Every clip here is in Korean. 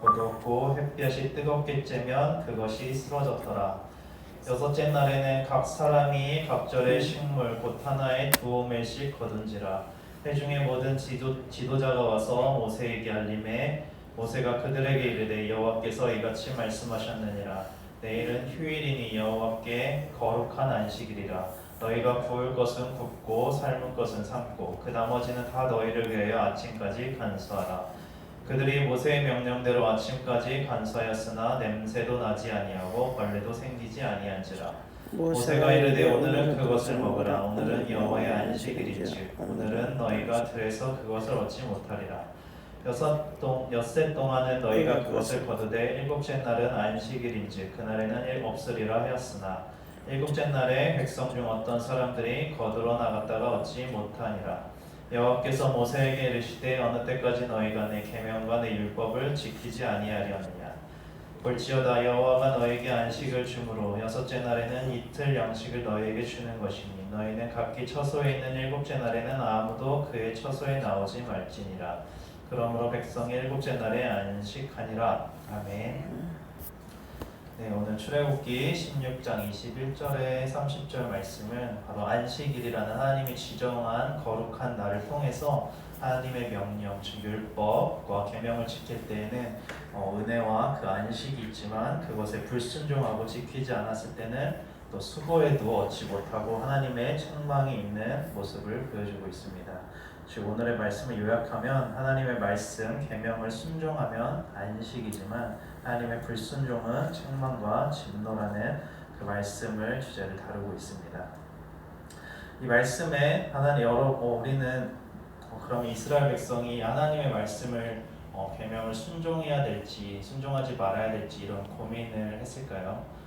거두었고 햇볕이 뜨겁게 쬐면 그것이 쓰러졌더라. 여섯째 날에는 각 사람이 각절의 식물 곧 하나에 2오멜씩 거둔지라. 회중의 모든 지도자가 와서 모세에게 알림해 모세가 그들에게 이르되 여호와께서 이같이 말씀하셨느니라. 내일은 휴일이니 여호와께 거룩한 안식일이라. 너희가 구울 것은 굽고 삶은 것은 삶고 그 나머지는 다 너희를 위하여 아침까지 간수하라. 그들이 모세의 명령대로 아침까지 간수하였으나 냄새도 나지 아니하고 벌레도 생기지 아니한지라. 모세가 이르되 오늘은 그것을 먹으라. 오늘은 여호와의 안식일이즉 오늘은 너희가 들에서 그것을 얻지 못하리라. 엿새 동안은 너희가 그것을 거두되 일곱째 날은 안식일인즉 그날에는 없으리라 하였으나 일곱째 날에 백성 중 어떤 사람들이 거두러 나갔다가 얻지 못하니라. 여호와께서 모세에게 이르시되 어느 때까지 너희가 내 계명과 내 율법을 지키지 아니하려느냐. 볼지어다 여호와가 너희에게 안식을 주므로 여섯째 날에는 이틀 양식을 너희에게 주는 것이니 너희는 각기 처소에 있는 일곱째 날에는 아무도 그의 처소에 나오지 말지니라. 그러므로 백성이 일곱째 날에 안식하니라. 아멘. 네, 오늘 출애굽기 16장 21절에 30절 말씀은 바로 안식일이라는 하나님이 지정한 거룩한 날을 통해서 하나님의 명령, 즉 율법과 계명을 지킬 때에는 은혜와 그 안식이 있지만 그것에 불순종하고 지키지 않았을 때는 또 수고에도 얻지 못하고 하나님의 책망이 있는 모습을 보여주고 있습니다. 즉 오늘의 말씀을 요약하면 하나님의 말씀, 계명을 순종하면 안식이지만 하나님의 불순종은 책망과 진노라는 그 말씀을 주제를 다루고 있습니다. 이 말씀에 우리는 그럼 이스라엘 백성이 하나님의 말씀을 계명을 순종해야 될지 순종하지 말아야 될지 이런 고민을 했을까요?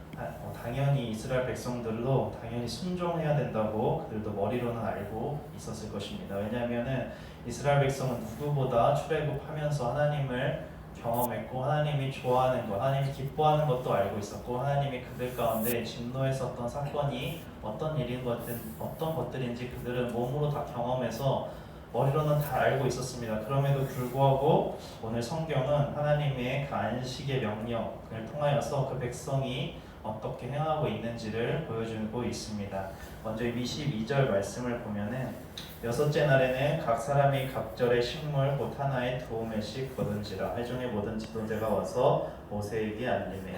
당연히 이스라엘 백성들도 당연히 순종해야 된다고 그들도 머리로는 알고 있었을 것입니다. 왜냐하면 이스라엘 백성은 누구보다 출애굽하면서 하나님을 경험했고 하나님이 좋아하는 것, 하나님이 기뻐하는 것도 알고 있었고 하나님이 그들 가운데 진노했었던 사건이 어떤 일이든 어떤 것들인지 그들은 몸으로 다 경험해서 머리로는 다 알고 있었습니다. 그럼에도 불구하고 오늘 성경은 하나님의 그 안식의 명령을 통하여서 그 백성이 어떻게 행하고 있는지를 보여주고 있습니다. 먼저 22절 말씀을 보면은 여섯째 날에는 각 사람이 각절의 식물 곧 하나에 2오멜씩 거둔지라. 회중의 모든 지도자가 와서 모세에게 알림해.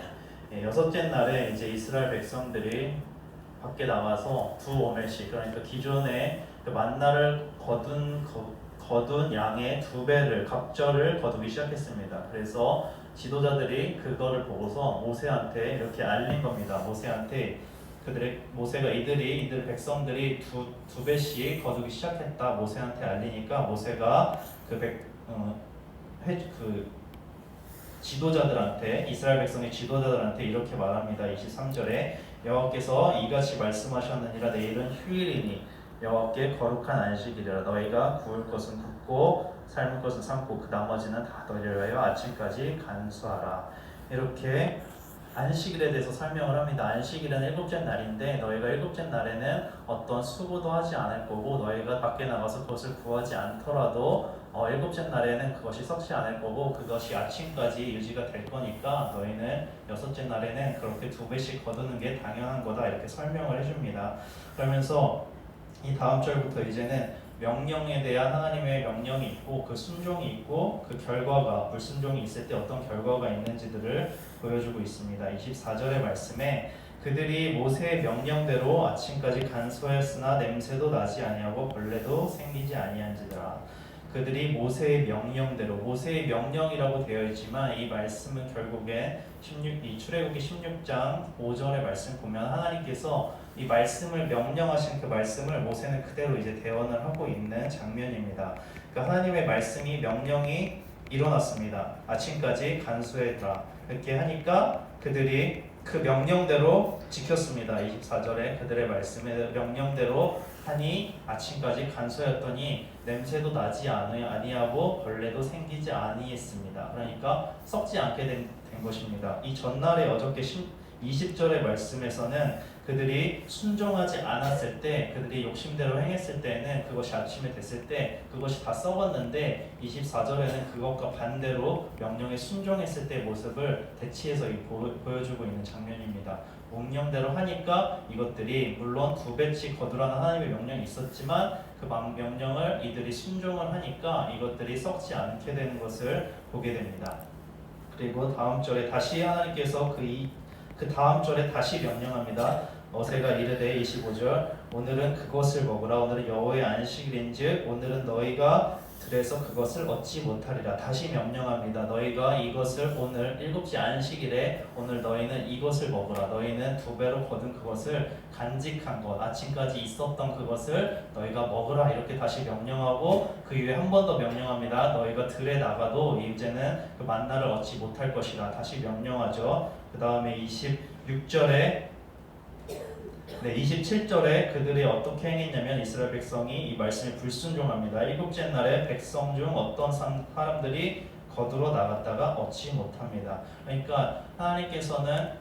여섯째 날에 이제 이스라엘 백성들이 밖에 나와서 2오멜씩, 그러니까 기존에 그 만나를 거둔 양의 2배를 각절을 거두기 시작했습니다. 그래서 지도자들이 그거를 보고서 모세한테 이렇게 알린 겁니다. 모세가 이들 백성들이 두 배씩 거두기 시작했다. 모세한테 알리니까 모세가 지도자들한테, 이스라엘 백성의 지도자들한테 이렇게 말합니다. 23절에 여호와께서 이같이 말씀하셨느니라. 내일은 휴일이니 여호와께 거룩한 안식일이라. 너희가 구울 것은 굽고 삶을 것은 삶고 그 나머지는 다 너희를 위하여 아침까지 간수하라. 이렇게 안식일에 대해서 설명을 합니다. 안식일은 일곱째 날인데 너희가 일곱째 날에는 어떤 수고도 하지 않을 거고 너희가 밖에 나가서 그것을 구하지 않더라도 일곱째 날에는 그것이 썩지 않을 거고 그것이 아침까지 유지가 될 거니까 너희는 여섯째 날에는 그렇게 2배씩 거두는 게 당연한 거다. 이렇게 설명을 해줍니다. 그러면서 이 다음 절부터 이제는 명령에 대한 하나님의 명령이 있고 그 순종이 있고 그 결과가, 불순종이 있을 때 어떤 결과가 있는지들을 보여주고 있습니다. 24절의 말씀에 그들이 모세의 명령대로 아침까지 간수하였으나 냄새도 나지 아니하고 벌레도 생기지 아니한지라. 그들이 모세의 명령대로, 모세의 명령이라고 되어 있지만 이 말씀은 결국에 이 출애굽기 16장 5절의 말씀 보면 하나님께서 이 말씀을 명령하신 그 말씀을 모세는 그대로 이제 대언을 하고 있는 장면입니다. 그러니까 하나님의 말씀이 명령이 일어났습니다. 아침까지 간수해라. 이렇게 하니까 그들이 그 명령대로 지켰습니다. 24절에 그들의 말씀의 명령대로 하니 아침까지 간수했더니 냄새도 나지 아니하고 벌레도 생기지 아니했습니다. 그러니까 썩지 않게 된 것입니다. 이 전날에 20절의 말씀에서는 그들이 순종하지 않았을 때, 그들이 욕심대로 행했을 때는 그것이 아침에 됐을 때 그것이 다 썩었는데 24절에는 그것과 반대로 명령에 순종했을 때의 모습을 대치해서 보여주고 있는 장면입니다. 명령대로 하니까 이것들이 물론 두 배치 거두라는 하나님의 명령이 있었지만 그 명령을 이들이 순종을 하니까 이것들이 썩지 않게 되는 것을 보게 됩니다. 그리고 다음 절에 다시 하나님께서 그 다음 절에 다시 명령합니다. 어새가 이르되 25절 오늘은 그것을 먹으라. 오늘은 여호와의 안식일인즉 오늘은 너희가 들에서 그것을 얻지 못하리라. 다시 명령합니다. 너희가 이것을 오늘 일곱째 안식일에 오늘 너희는 이것을 먹으라. 너희는 두 배로 거둔 그것을 간직한 것, 아침까지 있었던 그것을 너희가 먹으라. 이렇게 다시 명령하고 그 이후에 한 번 더 명령합니다. 너희가 들에 나가도 이제는 그 만나를 얻지 못할 것이라. 다시 명령하죠. 그 다음에 26절에 27절에 그들이 어떻게 행했냐면 이스라엘 백성이 이 말씀에 불순종합니다. 일곱째 날에 백성 중 어떤 사람들이 거두러 나갔다가 얻지 못합니다. 그러니까 하나님께서는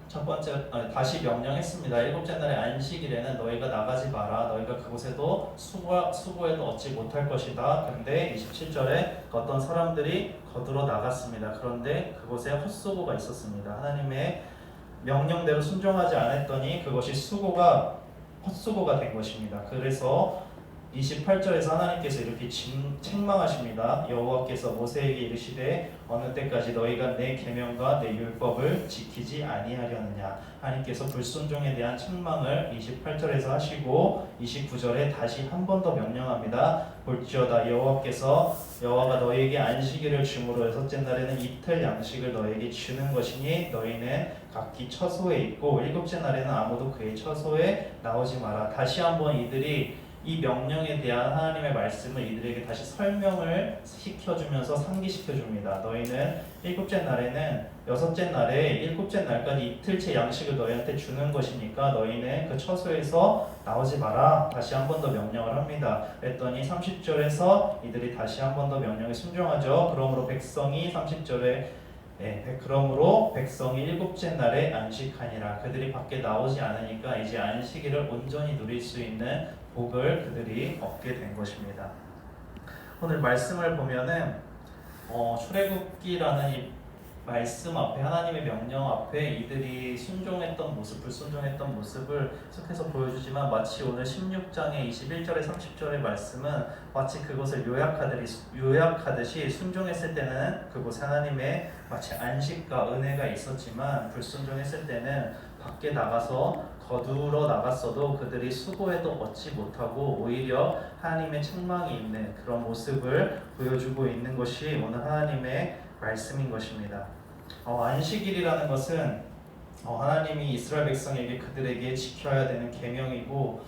첫 번째 다시 명령했습니다. 일곱째 날의 안식일에는 너희가 나가지 마라. 너희가 그곳에도 수고해도 얻지 못할 것이다. 그런데 27절에 어떤 사람들이 거두러 나갔습니다. 그런데 그곳에 헛수고가 있었습니다. 하나님의 명령대로 순종하지 않았더니 그것이 헛수고가 된 것입니다. 그래서 28절에서 하나님께서 이렇게 책망하십니다. 여호와께서 모세에게 이르시되 어느 때까지 너희가 내 계명과 내 율법을 지키지 아니하려느냐. 하나님께서 불순종에 대한 책망을 28절에서 하시고 29절에 다시 한 번 더 명령합니다. 볼지어다 여호와가 너희에게 안식일을 주므로 여섯째 날에는 이틀 양식을 너희에게 주는 것이니 너희는 각기 처소에 있고 일곱째 날에는 아무도 그의 처소에 나오지 마라. 다시 한번 이들이 이 명령에 대한 하나님의 말씀을 이들에게 다시 설명을 시켜주면서 상기시켜줍니다. 너희는 일곱째 날에는 여섯째 날에 일곱째 날까지 이틀째 양식을 너희한테 주는 것이니까 너희는 그 처소에서 나오지 마라. 다시 한 번 더 명령을 합니다. 그랬더니 30절에서 이들이 다시 한 번 더 명령에 순종하죠. 그러므로 백성이 30절에 그러므로 백성이 일곱째 날에 안식하니라. 그들이 밖에 나오지 않으니까 이제 안식일을 온전히 누릴 수 있는 복을 그들이 얻게 된 것입니다. 오늘 말씀을 보면은 출애굽기라는 이 말씀 앞에 하나님의 명령 앞에 이들이 순종했던 모습, 불순종했던 모습을 계속해서 보여주지만 마치 오늘 16장의 21절에 30절의 말씀은 마치 그것을 요약하듯이 순종했을 때는 그곳에 하나님의 마치 안식과 은혜가 있었지만 불순종했을 때는 밖에 나가서 거두러 나갔어도 그들이 수고해도 얻지 못하고 오히려 하나님의 책망이 있는 그런 모습을 보여주고 있는 것이 오늘 하나님의 말씀인 것입니다. 안식일이라는 것은 하나님이 이스라엘 백성에게 그들에게 지켜야 되는 계명이고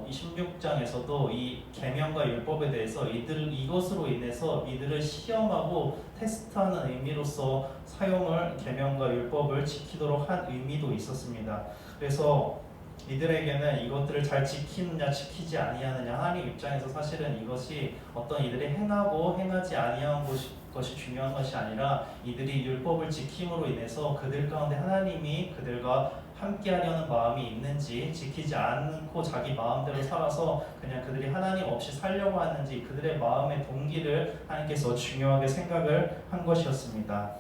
이 16장에서도 이 계명과 율법에 대해서 이것으로 인해서 이들을 시험하고 테스트하는 의미로서 계명과 율법을 지키도록 한 의미도 있었습니다. 그래서 이들에게는 이것들을 잘 지키느냐 지키지 아니하느냐 하나님 입장에서 사실은 이것이 어떤 이들이 행하고 행하지 아니한 것이 중요한 것이 아니라 이들이 율법을 지킴으로 인해서 그들 가운데 하나님이 그들과 함께 하려는 마음이 있는지, 지키지 않고 자기 마음대로 살아서 그냥 그들이 하나님 없이 살려고 하는지 그들의 마음의 동기를 하나님께서 중요하게 생각을 한 것이었습니다.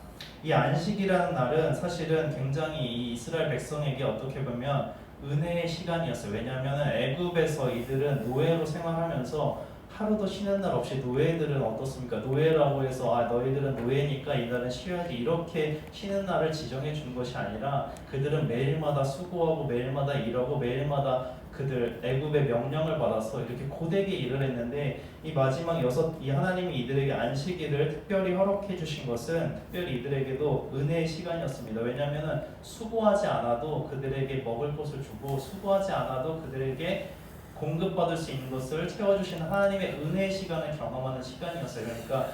이 안식이라는 날은 사실은 굉장히 이 이스라엘 백성에게 어떻게 보면 은혜의 시간이었어요. 왜냐하면 애굽에서 이들은 노예로 생활하면서 하루도 쉬는 날 없이 노예들은 어떻습니까? 노예라고 해서 너희들은 노예니까 이날은 쉬어야지 이렇게 쉬는 날을 지정해 준 것이 아니라 그들은 매일마다 수고하고 매일마다 일하고 매일마다 그들 애굽의 명령을 받아서 이렇게 고되게 일을 했는데 이 마지막 이 하나님이 이들에게 안식일을 특별히 허락해 주신 것은 특별히 이들에게도 은혜의 시간이었습니다. 왜냐하면 수고하지 않아도 그들에게 먹을 것을 주고 수고하지 않아도 그들에게 공급받을 수 있는 것을 채워주시는 하나님의 은혜의 시간을 경험하는 시간이었어요. 그러니까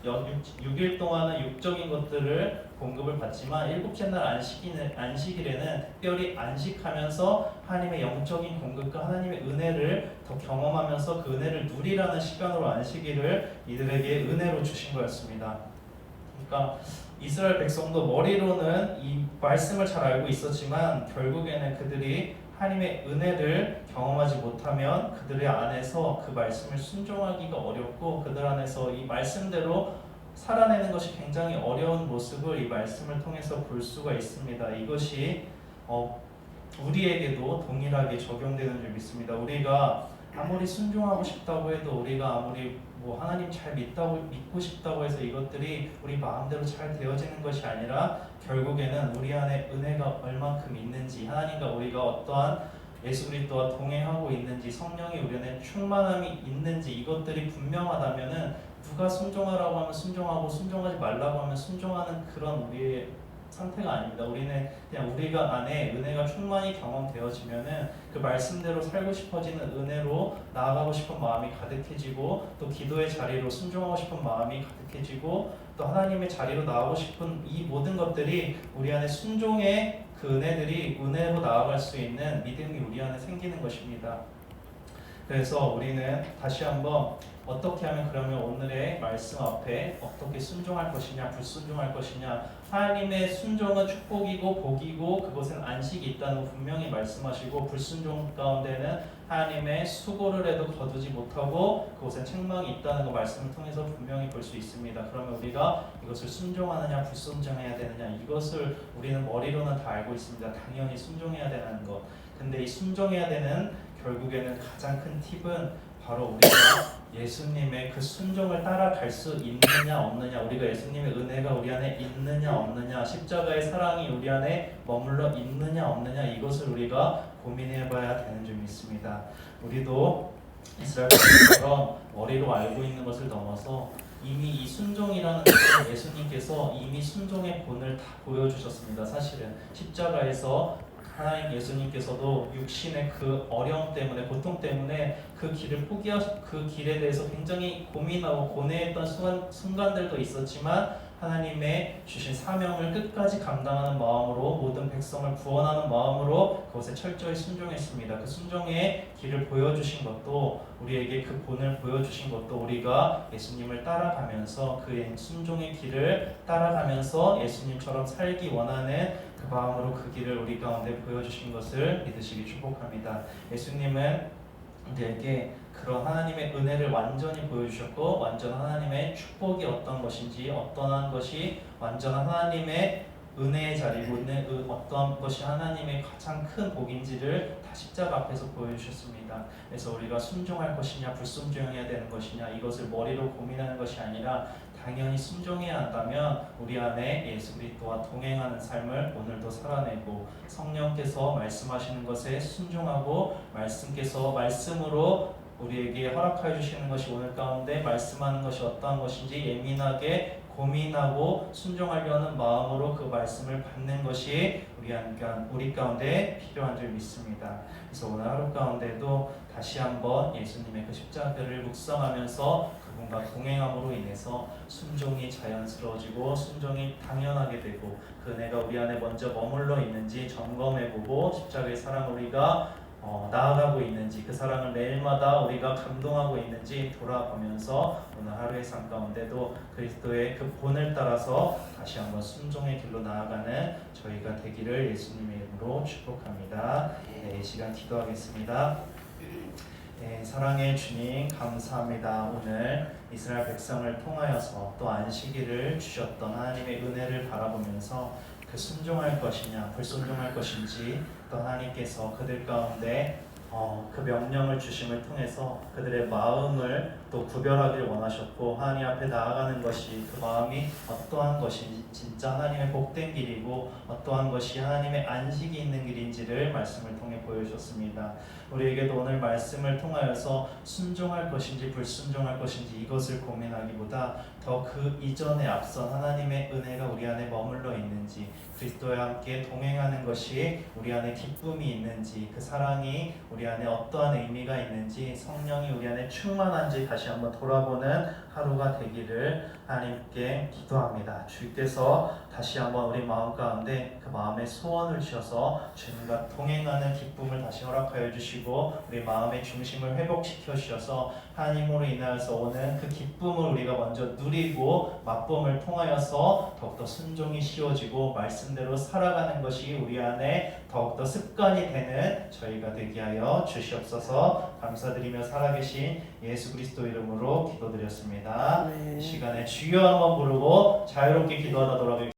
6일 동안은 육적인 것들을 공급을 받지만 일곱째 날 안식일에는 특별히 안식하면서 하나님의 영적인 공급과 하나님의 은혜를 더 경험하면서 그 은혜를 누리라는 시간으로 안식일을 이들에게 은혜로 주신 거였습니다. 그러니까 이스라엘 백성도 머리로는 이 말씀을 잘 알고 있었지만 결국에는 그들이 하나님의 은혜를 경험하지 못하면 그들의 안에서 그 말씀을 순종하기가 어렵고 그들 안에서 이 말씀대로 살아내는 것이 굉장히 어려운 모습을 이 말씀을 통해서 볼 수가 있습니다. 이것이 우리에게도 동일하게 적용되는 줄 믿습니다. 우리가 아무리 순종하고 싶다고 해도 우리가 아무리 하나님 잘 믿고 싶다고 해서 이것들이 우리 마음대로 잘 되어지는 것이 아니라 결국에는 우리 안에 은혜가 얼만큼 있는지 하나님과 우리가 어떠한 예수 그리스도와 동행하고 있는지 성령이 우리 안에 충만함이 있는지 이것들이 분명하다면은 누가 순종하라고 하면 순종하고 순종하지 말라고 하면 순종하는 그런 우리의 상태가 아닙니다. 우리는 그냥 우리가 안에 은혜가 충만히 경험되어지면은 그 말씀대로 살고 싶어지는 은혜로 나아가고 싶은 마음이 가득해지고 또 기도의 자리로 순종하고 싶은 마음이 가득해지고 또 하나님의 자리로 나아가고 싶은 이 모든 것들이 우리 안에 순종의 그 은혜들이 은혜로 나아갈 수 있는 믿음이 우리 안에 생기는 것입니다. 그래서 우리는 다시 한번 어떻게 하면 그러면 오늘의 말씀 앞에 어떻게 순종할 것이냐 불순종할 것이냐 하나님의 순종은 축복이고 복이고 그것은 안식이 있다는 거 분명히 말씀하시고 불순종 가운데는 하나님의 수고를 해도 거두지 못하고 그것은 책망이 있다는 거 말씀을 통해서 분명히 볼 수 있습니다. 그러면 우리가 이것을 순종하느냐 불순종해야 되느냐 이것을 우리는 머리로는 다 알고 있습니다. 당연히 순종해야 되는 것. 근데 이 순종해야 되는 결국에는 가장 큰 팁은 바로 우리가 예수님의 그 순종을 따라갈 수 있느냐 없느냐 우리가 예수님의 은혜가 우리 안에 있느냐 없느냐 십자가의 사랑이 우리 안에 머물러 있느냐 없느냐 이것을 우리가 고민해봐야 되는 줄 믿습니다. 우리도 이스라엘처럼 머리로 알고 있는 것을 넘어서 이미 이 순종이라는 것을 예수님께서 이미 순종의 본을 다 보여주셨습니다. 사실은 십자가에서 하나님 예수님께서도 육신의 그 어려움 때문에 고통 때문에 그 길을 그 길에 대해서 굉장히 고민하고 고뇌했던 순간들도 있었지만 하나님의 주신 사명을 끝까지 감당하는 마음으로 모든 백성을 구원하는 마음으로 그것에 철저히 순종했습니다. 그 순종의 길을 보여주신 것도 우리에게 그 본을 보여주신 것도 우리가 예수님을 따라가면서 그 순종의 길을 따라가면서 예수님처럼 살기 원하는 그 마음으로 그 길을 우리 가운데 보여주신 것을 믿으시기 축복합니다. 예수님은 우리에게 그런 하나님의 은혜를 완전히 보여주셨고 완전한 하나님의 축복이 어떤 것인지 어떠한 것이 완전한 하나님의 은혜의 자리고 어떤 것이 하나님의 가장 큰 복인지를 다 십자가 앞에서 보여주셨습니다. 그래서 우리가 순종할 것이냐 불순종해야 되는 것이냐 이것을 머리로 고민하는 것이 아니라 당연히 순종해야 한다면 우리 안에 예수 그리스도와 동행하는 삶을 오늘도 살아내고 성령께서 말씀하시는 것에 순종하고 말씀으로 우리에게 허락해 주시는 것이 오늘 가운데 말씀하는 것이 어떠한 것인지 예민하게 고민하고 순종하려는 마음으로 그 말씀을 받는 것이 우리 가운데 필요한 줄 믿습니다. 그래서 오늘 하루 가운데도 다시 한번 예수님의 그 십자가를 묵상하면서 그분과 동행함으로 인해서 순종이 자연스러워지고 순종이 당연하게 되고 그 은혜가 우리 안에 먼저 머물러 있는지 점검해보고 십자가의 사랑 우리가 나아가고 있는지 그 사랑을 매일마다 우리가 감동하고 있는지 돌아보면서 오늘 하루의 삶 가운데도 그리스도의 그 본을 따라서 다시 한번 순종의 길로 나아가는 저희가 되기를 예수님의 이름으로 축복합니다. 이 시간 기도하겠습니다. 사랑의 주님 감사합니다. 오늘 이스라엘 백성을 통하여서 또 안식일을 주셨던 하나님의 은혜를 바라보면서 그 순종할 것이냐 불순종할 것인지 또 하나님께서 그들 가운데 그 명령을 주심을 통해서 그들의 마음을 또 구별하기를 원하셨고 하나님 앞에 나아가는 것이 그 마음이 어떠한 것인지 진짜 하나님의 복된 길이고 어떠한 것이 하나님의 안식이 있는 길인지를 말씀을 통해 보여주셨습니다. 우리에게도 오늘 말씀을 통하여서 순종할 것인지 불순종할 것인지 이것을 고민하기보다 더 그 이전에 앞선 하나님의 은혜가 우리 안에 머물러 있는지 그리스도와 함께 동행하는 것이 우리 안에 기쁨이 있는지 그 사랑이 우리 안에 어떠한 의미가 있는지 성령이 우리 안에 충만한지 다시 한번 돌아보는 하루가 되기를 하나님께 기도합니다. 주께서 다시 한번 우리 마음 가운데 그 마음의 소원을 주셔서 주님과 동행하는 기쁨을 다시 허락하여 주시고 우리 마음의 중심을 회복시켜 주셔서 하나님으로 인하여서 오는 그 기쁨을 우리가 먼저 누리고 맛봄을 통하여서 더욱더 순종이 쉬워지고 말씀대로 살아가는 것이 우리 안에 더욱더 습관이 되는 저희가 되게 하여 주시옵소서. 감사드리며 살아계신 예수 그리스도 이름으로 기도드렸습니다. 네. 이 시간에 주여 한번 부르고 자유롭게 기도하다 돌아가겠습니다.